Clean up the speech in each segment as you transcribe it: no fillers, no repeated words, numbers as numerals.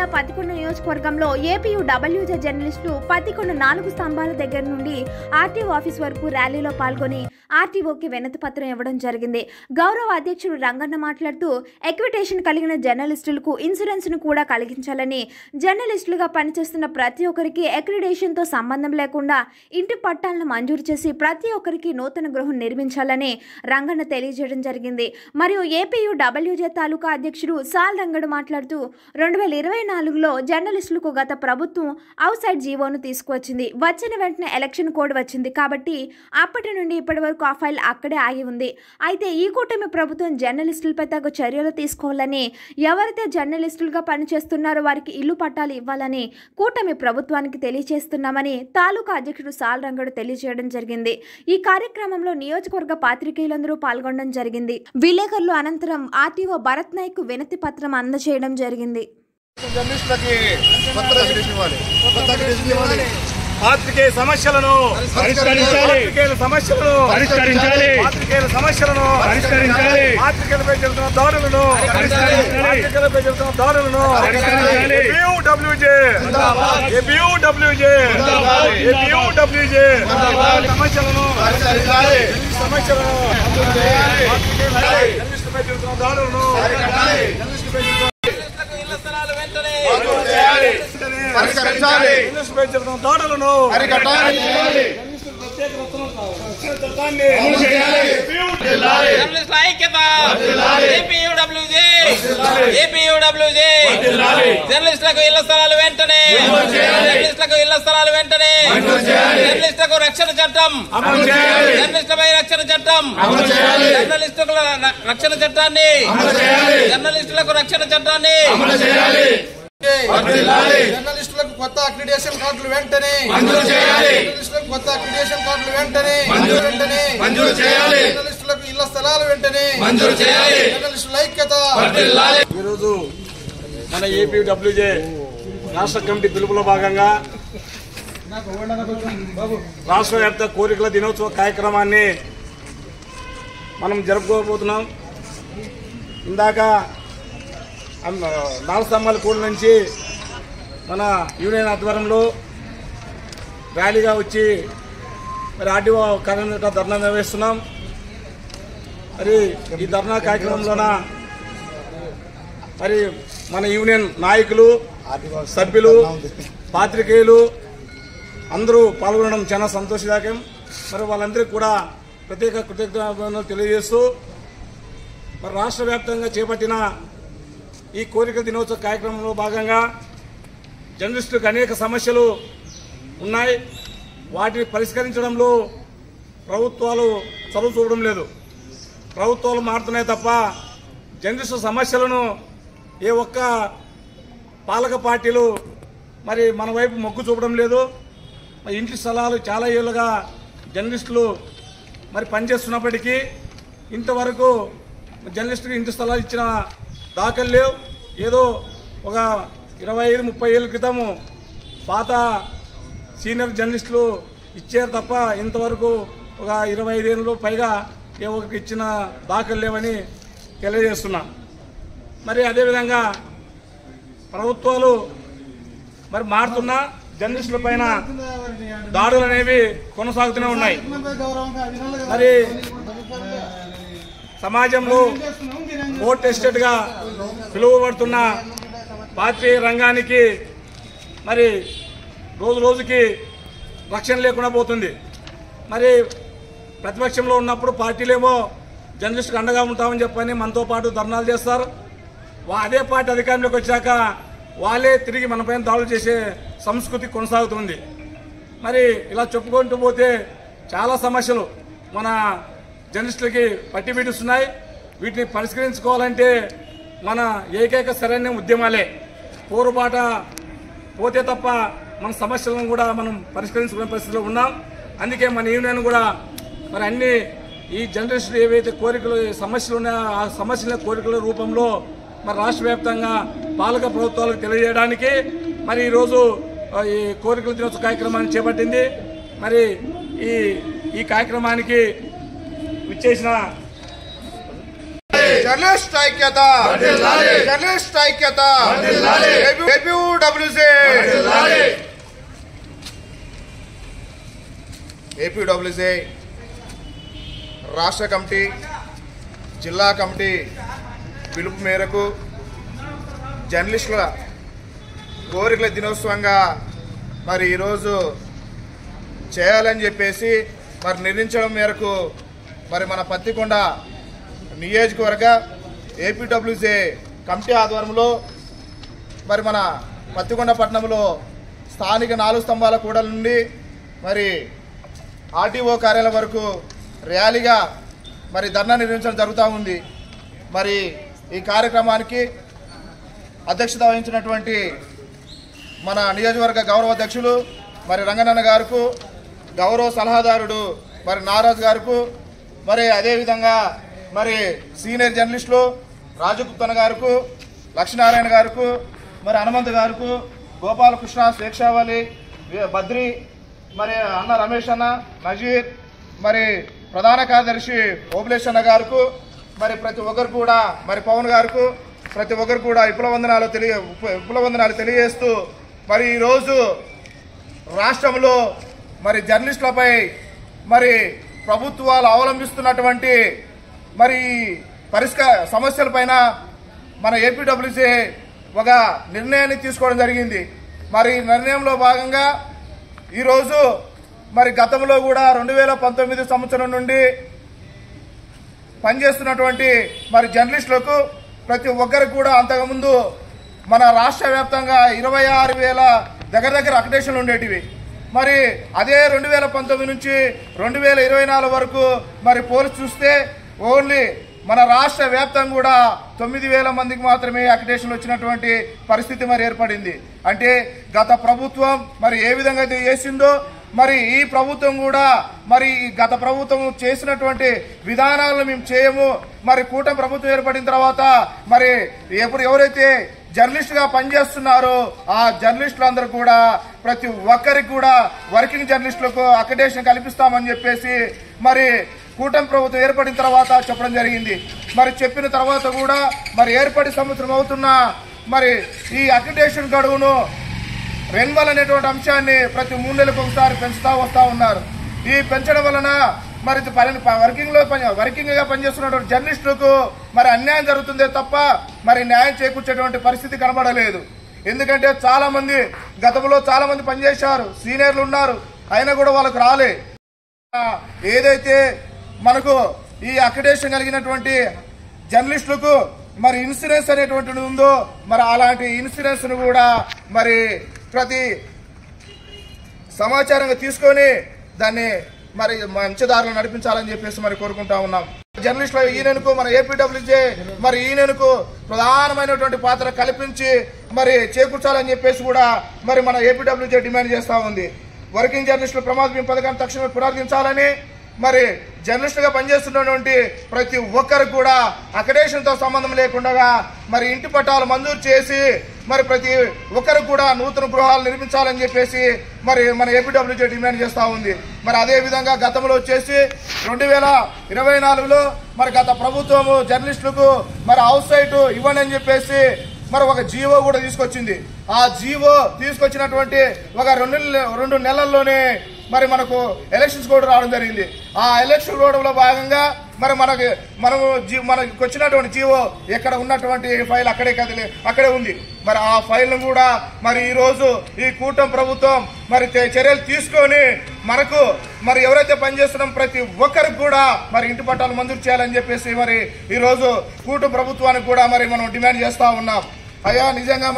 జిల్లా పతికొండ నియోజకవర్గంలో ఏపీయూడబ్ల్యూజే జర్నలిస్టులు పతికొండ 4 స్తంభాల దగ్గర నుండి ఆర్టీఓ ఆఫీస్ వరకు ర్యాలీలో పాల్గొని ఆర్టీఓకి వినతి పత్రం ఇవ్వడం జరిగింది. గౌరవ అధ్యక్షుడు రంగన్న మాట్లాడుతూ ఎక్విటేషన్ కలిగిన జర్నలిస్టులకు ఇన్సూరెన్స్ ను కూడా కలిగించాలని, జర్నలిస్టులుగా పనిచేస్తున్న ప్రతి ఒక్కరికి అక్రిడేషన్ తో సంబంధం లేకుండా ఇంటి పట్టాలను మంజూరు చేసి ప్రతి ఒక్కరికి నూతన గృహం నిర్మించాలని రంగన్న తెలియజేయడం జరిగింది. మరియు ఏపీయూడబ్ల్యూజే తాలూకా అధ్యక్షుడు సాల్ రంగడు మాట్లాడుతూ 2024లో జర్నలిస్టులకు గత ప్రభుత్వం అవుట్ సైడ్ జీవోను తీసుకువచ్చింది. వచ్చిన వెంటనే ఎలక్షన్ కోడ్ వచ్చింది కాబట్టి అప్పటి నుండి ఇప్పటి వరకు ఆ ఫైల్ అక్కడే ఆగి ఉంది. అయితే ఈ కూటమి ప్రభుత్వం జర్నలిస్టులపై తగు చర్యలు తీసుకోవాలని, ఎవరైతే జర్నలిస్టులుగా పనిచేస్తున్నారో వారికి ఇల్లు పట్టాలు ఇవ్వాలని కూటమి ప్రభుత్వానికి తెలియజేస్తున్నామని తాలూకా అధ్యక్షుడు సాల్ రంగడు తెలియజేయడం జరిగింది. ఈ కార్యక్రమంలో నియోజకవర్గ పాత్రికేయులందరూ పాల్గొనడం జరిగింది. విలేకరులు అనంతరం ఆర్టీఓ భరత్ నాయక్ వినతి పత్రం అందజేయడం జరిగింది. పాత్రికేయ సమస్యలను పరిష్కరించాలి, పాత్రికేయులపై జరుగుతున్న దాడులను ఏపీయూడబ్ల్యూజే సమస్యలను దాడులను దాడులను జర్నలిస్టులకు ఇళ్ల స్థలాలు వెంటనే, జర్నలిస్టులకు ఇళ్ల స్థలాలు వెంటనే, జర్నలిస్టులకు రక్షణ చట్టం, జర్నలిస్టులపై రక్షణ చట్టం, జర్నలిస్టుల రక్షణ చట్టాన్ని, జర్నలిస్టులకు రక్షణ చట్టాన్ని, జర్నలిస్టులకు కొత్త అక్రిడేషన్ కార్డులు వెంటనే, జర్నలిస్టులకు కొత్త అక్రిడేషన్ కార్డులు వెంటనే జర్నలిస్టులకు ఇళ్ల స్థలాలు వెంటనే జర్నలిస్టుల ఐక్యత. ఈరోజు మన ఏపీడబ్ల్యూజే రాష్ట్ర కమిటీ పిలుపులో భాగంగా రాష్ట్ర వ్యాప్త కోరికల దినోత్సవ కార్యక్రమాన్ని మనం జరుపుకోబోతున్నాం. ఇందాక 4 స్తంభాల కూడ నుంచి మన యూనియన్ ఆధ్వర్యంలో ర్యాలీగా వచ్చి మరి ఆర్టీఓ కార్యాలయం దగ్గర ధర్నా నిర్వహిస్తున్నాం. మరి ఈ ధర్నా కార్యక్రమంలోన మరి మన యూనియన్ నాయకులు, సభ్యులు, పాత్రికేయులు అందరూ పాల్గొనడం చాలా సంతోషదాయకం. మరి వాళ్ళందరికీ కూడా ప్రత్యేక కృతజ్ఞతలు తెలియజేస్తూ మరి రాష్ట్ర వ్యాప్తంగా చేపట్టిన ఈ కోరిక దినోత్సవ కార్యక్రమంలో భాగంగా జర్నలిస్టులకు అనేక సమస్యలు ఉన్నాయి. వాటిని పరిష్కరించడంలో ప్రభుత్వాలు చొరవ చూడడం లేదు. ప్రభుత్వాలు మారుతున్నాయి తప్ప జర్నలిస్టు సమస్యలను ఏ ఒక్క పాలక పార్టీలు మరి మన వైపు మొగ్గు చూపడం లేదు. ఇంటి స్థలాలు చాలా ఏళ్ళుగా జర్నలిస్టులు మరి పనిచేస్తున్నప్పటికీ ఇంతవరకు జర్నలిస్టులకు ఇంటి స్థలాలు ఇచ్చిన దాఖలు లేవు. ఏదో ఒక 25-30 ఏళ్ళ క్రితము పాత సీనియర్ జర్నలిస్టులు ఇచ్చారు తప్ప ఇంతవరకు ఒక 25 ఏళ్ళు పైగా ఏ ఒక్కరికి ఇచ్చిన దాఖలు లేవని తెలియజేస్తున్నా. మరి అదేవిధంగా ప్రభుత్వాలు మరి మారుతున్న జర్నలిస్టుల పైన దాడులు అనేవి కొనసాగుతూనే ఉన్నాయి. మరి సమాజంలో కోర్ట్ ఎస్టేట్గా పిలువబడుతున్న పాత్రికేయ రంగానికి మరి రోజు రోజుకి రక్షణ లేకుండా పోతుంది. మరి ప్రతిపక్షంలో ఉన్నప్పుడు పార్టీలేమో జర్నలిస్టుకు అండగా ఉంటామని చెప్పని మనతో పాటు ధర్నాలు చేస్తారు. అదే పార్టీ అధికారంలోకి వచ్చాక వాళ్ళే తిరిగి మనపైన దాడులు చేసే సంస్కృతి కొనసాగుతుంది. మరి ఇలా చెప్పుకుంటూ పోతే చాలా సమస్యలు మన జర్నలిస్టులకి పట్టి పీడిస్తున్నాయి. వీటిని పరిష్కరించుకోవాలంటే మన ఏకైక సరైన ఉద్యమాలే. పోరుబాట పోతే తప్ప మన సమస్యలను కూడా మనం పరిష్కరించుకునే పరిస్థితిలో ఉన్నాం. అందుకే మన యూనియన్ కూడా మరి అన్ని ఈ జర్నలిస్టులు ఏవైతే కోరికలు సమస్యలు ఉన్నాయో ఆ సమస్యల కోరికల రూపంలో మరి రాష్ట్ర వ్యాప్తంగా పాలక ప్రభుత్వాలకు తెలియజేయడానికి మరి ఈరోజు ఈ కోరికల దినోత్సవ కార్యక్రమాన్ని చేపట్టింది. మరి ఈ కార్యక్రమానికి విచ్చేసిన జర్నలిస్ట్ ఐక్యత, జర్నలిస్ట్ ఐక్యత, ఏపీడబ్ల్యూసీ రాష్ట్ర కమిటీ, జిల్లా కమిటీ పిలుపు మేరకు జర్నలిస్టుల కోరికల దినోత్సవంగా మరి ఈరోజు చేయాలని చెప్పేసి మరి నిర్ణయించడం మేరకు మరి మన పత్తికొండ నియోజకవర్గ ఏపీడబ్ల్యూసీ కమిటీ ఆధ్వర్యంలో మరి మన పత్తికొండ పట్టణంలో స్థానిక 4 స్తంభాల కూడల నుండి మరి ఆర్టీఓ కార్యాలయం వరకు ర్యాలీగా మరి ధర్నా నిర్వహించడం జరుగుతూ ఉంది. మరి ఈ కార్యక్రమానికి అధ్యక్షత వహించినటువంటి మన నియోజకవర్గ గౌరవ అధ్యక్షులు మరి రంగనన్న గారికి, గౌరవ సలహాదారుడు మరి నారాజు గారికి, మరి అదేవిధంగా మరి సీనియర్ జర్నలిస్టులు రాజగుప్తన గారికి, లక్ష్మీనారాయణ గారికి, మరి హనుమంత్ గారికి, గోపాలకృష్ణ, శేక్షావళి, బద్రి, మరి అన్న రమేష్ అన్న, నజీర్, మరి ప్రధాన కార్యదర్శి ఓబులేష్ అన్న గారికి, మరి ప్రతి ఒక్కరు కూడా మరి పవన్ గారికి ప్రతి ఒక్కరు కూడా విప్లవందనాలు తెలియజేస్తూ మరి ఈరోజు రాష్ట్రంలో మరి జర్నలిస్టులపై మరి ప్రభుత్వాలు అవలంబిస్తున్నటువంటి మరి సమస్యలపైన మన ఏపీడబ్ల్యూసీ ఒక నిర్ణయాన్ని తీసుకోవడం జరిగింది. మరి నిర్ణయంలో భాగంగా ఈరోజు మరి గతంలో కూడా 2019 సంవత్సరం నుండి పనిచేస్తున్నటువంటి మరి జర్నలిస్టులకు ప్రతి ఒక్కరికి కూడా అంతకుముందు మన రాష్ట్ర వ్యాప్తంగా 26,000 దగ్గర అక్రిడేషన్లు ఉండేటివి. మరి అదే 2019 నుంచి 2024 వరకు మరి పోల్చి చూస్తే ఓన్లీ మన రాష్ట్ర వ్యాప్తంగా కూడా 9,000 మందికి మాత్రమే అక్రిడేషన్లు వచ్చినటువంటి పరిస్థితి మరి ఏర్పడింది. అంటే గత ప్రభుత్వం మరి ఏ విధంగా అయితే చేసిందో మరి ఈ ప్రభుత్వం కూడా మరి గత ప్రభుత్వం చేసినటువంటి విధానాలను మేము చేయము. మరి కూటమి ప్రభుత్వం ఏర్పడిన తర్వాత మరి ఎవరైతే జర్నలిస్టుగా పనిచేస్తున్నారో ఆ జర్నలిస్టులందరూ కూడా ప్రతి ఒక్కరికి కూడా వర్కింగ్ జర్నలిస్టులకు అక్రిడేషన్ కల్పిస్తామని చెప్పేసి మరి కూటమి ప్రభుత్వం ఏర్పడిన తర్వాత చెప్పడం జరిగింది. మరి చెప్పిన తర్వాత కూడా మరి ఏర్పడి సంవత్సరం అవుతున్నా మరి ఈ అక్రిడేషన్ గడువును రెన్యువల్ అనేటువంటి అంశాన్ని ప్రతి 3 నెలలకు ఒకసారి పెంచుతా వస్తూ ఉన్నారు. ఈ పెంచడం వలన మరి వర్కింగ్ గా పనిచేస్తున్నటువంటి జర్నలిస్టులకు మరి అన్యాయం జరుగుతుందే తప్ప మరి న్యాయం చేకూర్చేటువంటి పరిస్థితి కనబడలేదు. ఎందుకంటే చాలా మంది గతంలో చాలా మంది పనిచేశారు, సీనియర్లు ఉన్నారు, అయినా కూడా వాళ్ళకు రాలే. ఏదైతే మనకు ఈ అక్రిడేషన్ కలిగినటువంటి జర్నలిస్టులకు మరి ఇన్సూరెన్స్ అనేటువంటిది ఉందో మరి అలాంటి ఇన్సూరెన్స్ ను కూడా మరి ప్రతి సమాచారంగా తీసుకొని దాన్ని మరి మంచి దారిలో నడిపించాలని చెప్పేసి మరి కోరుకుంటా ఉన్నాం. జర్నలిస్టుల యూనియన్కు మన ఏపీడబ్ల్యూసీ మరి యూనియన్కు ప్రధానమైనటువంటి పాత్ర కల్పించి మరి చేకూర్చాలని చెప్పేసి కూడా మరి మన ఏపీడబ్ల్యూసీ డిమాండ్ చేస్తూ ఉంది. వర్కింగ్ జర్నలిస్టుల ప్రమాద బీమా పథకాన్ని తక్షణమే పునరుద్ధరించాలని మరి జర్నలిస్టుగా పనిచేస్తున్నటువంటి ప్రతి ఒక్కరికి కూడా అక్రిడేషన్తో సంబంధం లేకుండా మరి ఇంటి పట్టాలు మంజూరు చేసి మరి ప్రతి ఒక్కరికి కూడా నూతన గృహాలు నిర్మించాలని చెప్పేసి మరి మన ఏపీడబ్ల్యూసీ డిమాండ్ చేస్తూ ఉంది. మరి అదే విధంగా గతంలో వచ్చేసి 2024లో మరి గత ప్రభుత్వము జర్నలిస్టులకు మరి హౌస్ సైట్ ఇవ్వండి అని చెప్పేసి మరి ఒక జీవో కూడా తీసుకొచ్చింది. ఆ జీవో తీసుకొచ్చినటువంటి ఒక 2 నెలల్లోనే మరి మనకు ఎలక్షన్స్ కూడా రావడం జరిగింది. ఆ ఎలక్షన్ రోడ్లో భాగంగా మరి మనకు వచ్చినటువంటి జీవో ఎక్కడ ఉన్నటువంటి ఫైల్ అక్కడే ఉంది. మరి ఆ ఫైల్ను కూడా మరి ఈ రోజు ఈ కూటమి ప్రభుత్వం మరి చర్యలు తీసుకొని మనకు మరి ఎవరైతే పనిచేస్తున్నాం ప్రతి ఒక్కరికి కూడా మరి ఇంటి పట్టాలు మంజూరు చేయాలని చెప్పేసి మరి ఈ రోజు కూటమి ప్రభుత్వానికి కూడా మరి మనం డిమాండ్ చేస్తా ఉన్నాం. అయ్యా నిజంగా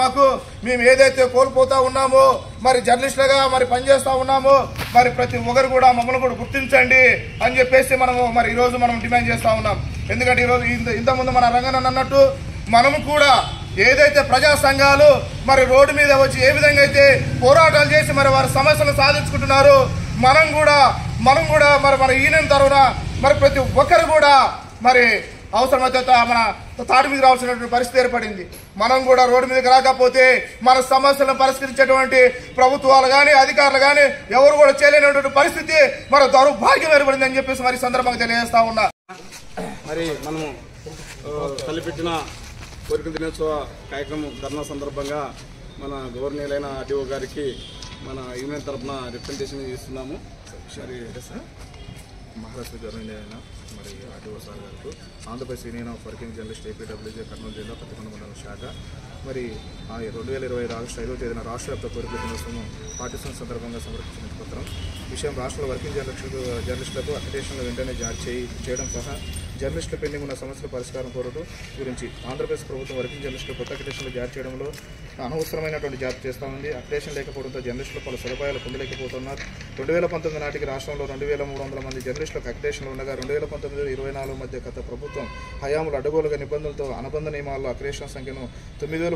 మేము ఏదైతే కోల్పోతా ఉన్నామో మరి జర్నలిస్టులుగా మరి పనిచేస్తా ఉన్నామో మరి ప్రతి ఒక్కరు కూడా మమ్మల్ని కూడా గుర్తించండి అని చెప్పేసి మరి ఈ రోజు మనం డిమాండ్ చేస్తా ఉన్నాం. ఎందుకంటే ఈరోజు ఇంతకుముందు మన రంగనన్న అన్నట్టు మనము కూడా ఏదైతే ప్రజా సంఘాలు మరి రోడ్డు మీద వచ్చి ఏ విధంగా అయితే పోరాటాలు చేసి మరి వారి సమస్యలు సాధించుకుంటున్నారు మనం కూడా మరి మన యూనియన్ తరఫున మరి ప్రతి ఒక్కరు కూడా మరి అవసరమైతే మన తాటి మీద రావాల్సినటువంటి పరిస్థితి ఏర్పడింది. మనం కూడా రోడ్డు మీదకి రాకపోతే మన సమస్యలను పరిష్కరించేటువంటి ప్రభుత్వాలు కానీ అధికారులు కానీ ఎవరు కూడా చేయలేనటువంటి పరిస్థితి మన దౌర్భాగ్యం ఏర్పడింది అని చెప్పేసి మరి సందర్భంగా తెలియజేస్తా ఉన్నా. మరి మనము తలపెట్టిన కోరిక దినోత్సవ కార్యక్రమం ధర్నా సందర్భంగా మన గవర్నీయులైన ఆర్టీఓ గారికి మన యూనియన్ తరఫున రిప్రజెంటేషన్ ఇస్తున్నాము. మరి మహారాష్ట్ర గవర్నమెంట్ అయినా మరి ఆర్టీఓ సార్ గారికి Andhra Pradesh union of working journalist APWJ Kurnool జిల్లా పత్తికొండ మండలం శాఖ మరి 2025 ఆగస్టు 5వ తేదీన రాష్ట్ర వ్యాప్త కోరిక దినోత్సవం పాటిస్తున్న సందర్భంగా సమర్పించిన పత్రం విషయం రాష్ట్రంలో వర్కింగ్ జర్నలిస్టులకు అక్రిడేషన్లు వెంటనే జారీ చేయడం సహా జర్నలిస్టులు పెండింగ్ ఉన్న సమస్యల పరిష్కారం కోరడం గురించి ఆంధ్రప్రదేశ్ ప్రభుత్వం వర్కింగ్ జర్నలిస్టులు కొత్త అక్రిడేషన్లు జారీ చేయడంలో అనవసరమైనటువంటి జాబ్ చేస్తూ ఉంది. అక్రిడేషన్ లేకపోవడంతో జర్నలిస్టులు పలు సదుపాయాలు పొందలేకపోతున్నారు. 2019 నాటికి రాష్ట్రంలో 2300 మంది జర్నలిస్టులకు అక్రిడేషన్లు ఉండగా 2019-24 మధ్య గత ప్రభుత్వం హయాంలో అడ్డగోలుగా నిబంధనలతో అనుబంధ నియమాల్లో అక్రిడేషన్ సంఖ్యను 9000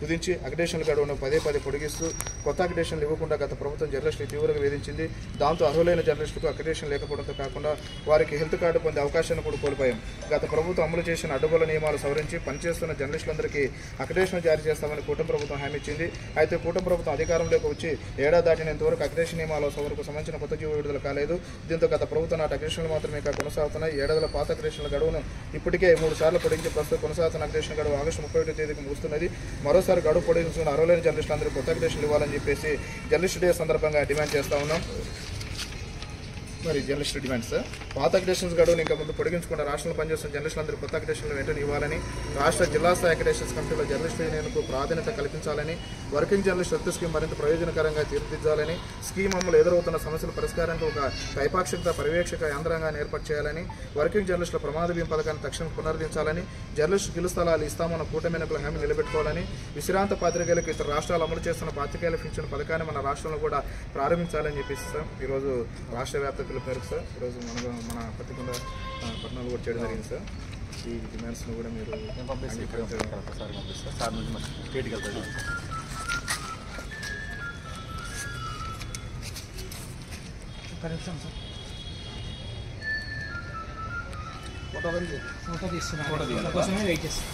కుదించి అక్రిడేషన్ల గడువును పదే పొడిగిస్తూ కొత్త అక్రిడేషన్లు ఇవ్వకుండా గత ప్రభుత్వం జర్నలిస్టులు తీవ్రంగా వేధించింది. దాంతో అర్హులైన జర్నలిస్టులకు అక్రిడేషన్ లేకపోవడంతో కాకుండా వారికి హెల్త్ కార్డు పొందే అవకాశాన్ని కూడా కోల్పోయాం. గత ప్రభుత్వం అమలు చేసిన అడ్డగోల నియమాలు సవరించి పనిచేస్తున్న జర్నలిస్టులందరికీ అక్రిడేషన్ జారీ చేస్తామని కూటమి ప్రభుత్వం హామీ ఇచ్చింది. అయితే కూటమి ప్రభుత్వం అధికారంలోకి వచ్చి ఏడాది దాటినంతవరకు అక్రిడేషన్ నియమాల సవరణకు సంబంధించిన కొత్త జీవో విడుదల కాలేదు. దీంతో గత ప్రభుత్వం నాటి అక్రిడేషన్లు మాత్రమే కొనసాగుతున్నాయి. ఏడాదిలో పాత అక్రిడేషన్ల గడువును ఇప్పటికే 3 సార్లు పొడిగించి ప్రస్తుతం కొనసాగుతున్న అక్రిడేషన్ గడువు ఆగస్టు 31 తేదీకి ముగుస్తున్నది. మరోసారి గడువు పొడిగించుకున్న అర్హులైన జర్నలిస్టులందరికీ కొత్త అక్రిడేషన్లు ఇవ్వాలని చెప్పేసి జర్నలిస్ట్ డే సందర్భంగా డిమాండ్ చేస్తా ఉన్నాం. మరి జర్నలిస్ట్ డిమాండ్స్ పాత అక్రిడేషన్స్ గడువును ఇంకా ముందు పొడిగించుకున్న రాష్ట్రంలో పనిచేస్తున్న జర్నలిస్టులందరూ కొత్త అక్రిడేషన్లు వెంటనే ఇవ్వాలని రాష్ట్ర జిల్లా స్థాయి అక్రిడేషన్స్ కమిటీలో జర్నలిస్టు యూనియన్కు ప్రాధాన్యత కల్పించాలని వర్కింగ్ జర్నలిస్ట్ రద్దు స్కీమ్ మరింత ప్రయోజనకరంగా తీర్చిదిద్దాలని స్కీమ్ అమలు ఎదురవుతున్న సమస్యల పరిష్కారానికి ఒక ద్వైపాక్షిక పర్యవేక్షక యంత్రాంగాన్ని ఏర్పాటు చేయాలని వర్కింగ్ జర్నలిస్టుల ప్రమాద బీమా పథకాన్ని తక్షణం పునరుద్ధరించాలని జర్నలిస్టు గిల్లు స్థలాలు ఇస్తామన్న కూటమి ఎన్నికల హామీ నిలబెట్టుకోవాలని విశ్రాంత పాత్రికేయులకు ఇతర రాష్ట్రాలు అమలు చేస్తున్న పాత్రికేయుల పింఛన్ పథకాన్ని మన రాష్ట్రంలో కూడా ప్రారంభించాలని చెప్పేసి సార్ ఈరోజు రాష్ట్ర వ్యాప్త పిలుపు మేరకు సార్ ఈరోజు మన పత్తికొండ పట్టణాలు కూడా చేయడం జరిగింది సార్. ఈ డిమాండ్స్ను కూడా మీరు ఫోటో తీస్తున్నా కోసమే వెయిట్ చేస్తాను.